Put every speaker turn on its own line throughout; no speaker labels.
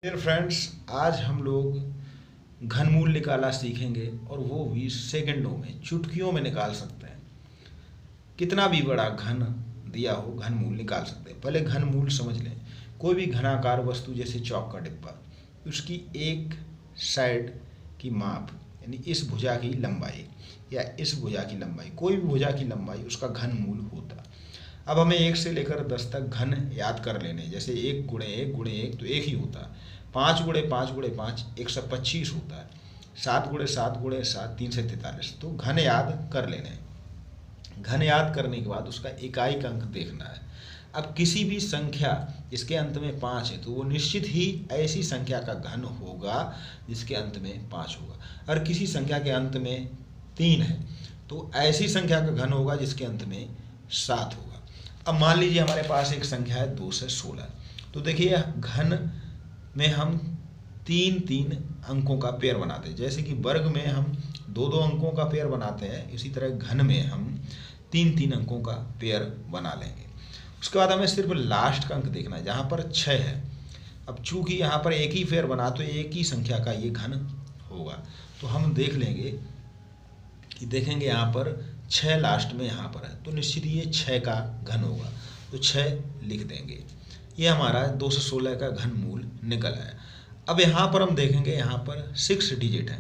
Dear friends, आज हम लोग घनमूल निकालना सीखेंगे और वो भी सेकंडों में, चुटकियों में निकाल सकते हैं। कितना भी बड़ा घन दिया हो घनमूल निकाल सकते हैं। पहले घनमूल समझ लें। कोई भी घनाकार वस्तु जैसे चौक का डिब्बा, उसकी एक साइड की माप यानी इस भुजा की लंबाई या इस भुजा की लंबाई, कोई भी भुजा की लंबाई उसका घनमूल होता। अब हमें 1 से लेकर 10 तक घन याद कर लेने। जैसे 1 गुणे 1 गुणे 1 तो 1 ही होता है। 5 गुणे 5 गुणे 5 125 होता है। 7 गुणे 7 गुणे 7 343। तो घन याद कर लेने। घन याद करने के बाद उसका इकाई का अंक देखना है। अब किसी भी संख्या जिसके अंत में 5 है तो वो निश्चित ही ऐसी संख्या का घन होगा जिसके अंत में 5 होगा। और किसी संख्या के अंत में 3 है तो ऐसी संख्या का घन होगा जिसके अंत में 7 होगा। अब मान लीजिए हमारे पास एक संख्या है 2 से 16। तो देखिए घन में हम 3-3 अंकों का पेयर बनाते हैं। जैसे कि वर्ग में हम 2-2 अंकों का पेयर बनाते हैं, इसी तरह घन में हम 3-3 अंकों का पेयर बना लेंगे। उसके बाद हमें सिर्फ लास्ट का अंक देखना है जहाँ पर 6 है। अब चूंकि यहाँ पर एक ही पेयर बना तो एक ही संख्या का ये घन होगा, तो हम देख लेंगे कि देखेंगे यहाँ पर 6 लास्ट में यहाँ पर है तो निश्चित ही ये 6 का घन होगा, तो 6 लिख देंगे। ये हमारा 2 से 16 का घन मूल निकल आया। अब यहाँ पर हम देखेंगे, यहाँ पर 6 डिजिट है,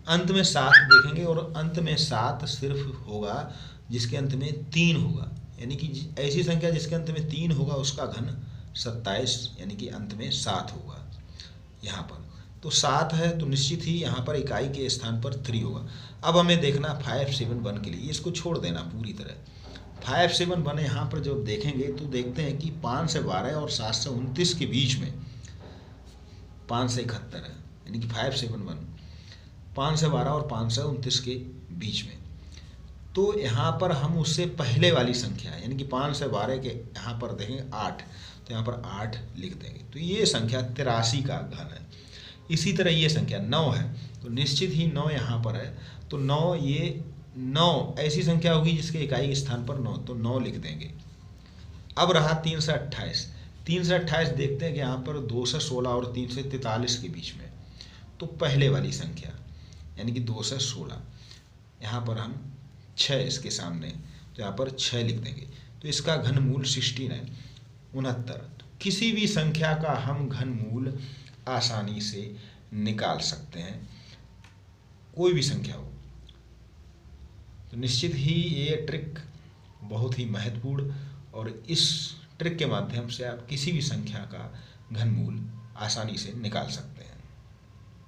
अंत में 7 देखेंगे और अंत में 7 सिर्फ होगा जिसके अंत में 3 होगा। यानी कि ऐसी संख्या जिसके अंत में 3 होगा उसका घन 27 यानी कि अंत में 7 होगा। यहाँ पर तो 7 है तो निश्चित ही यहाँ पर इकाई के स्थान पर 3 होगा। अब हमें देखना 5 7 1 के लिए, इसको छोड़ देना पूरी तरह। 5 7 1 यहाँ पर जब देखेंगे तो देखते हैं कि 5 से 12 और 7 से 29 के बीच में 5 से 71 है। यानी कि 5 7 1 5 से 12 और 5 से 29 के बीच में। तो यहाँ पर हम उससे पहले वाली संख्या यानी कि 5 से 12 के यहाँ पर देखेंगे 8, तो यहाँ पर 8 लिख देंगे। तो ये संख्या 83 का घन है। इसी तरह ये संख्या 9 है तो निश्चित ही 9 यहाँ पर है, तो 9 ये 9 ऐसी संख्या होगी जिसके इकाई के स्थान पर 9, तो 9 लिख देंगे। अब रहा 3 से 28। 3 से 28 देखते हैं कि यहाँ पर 2 से 16 और 3 से 43 के बीच में, तो पहले वाली संख्या यानी कि 2 से 16, यहाँ पर हम 6 इसके सामने, तो यहाँ पर 6 लिख देंगे। तो इसका घनमूल 16 है, 69। तो किसी भी संख्या का हम घनमूल आसानी से निकाल सकते हैं, कोई भी संख्या हो। तो निश्चित ही ये ट्रिक बहुत ही महत्वपूर्ण, और इस ट्रिक के माध्यम से आप किसी भी संख्या का घनमूल आसानी से निकाल सकते हैं।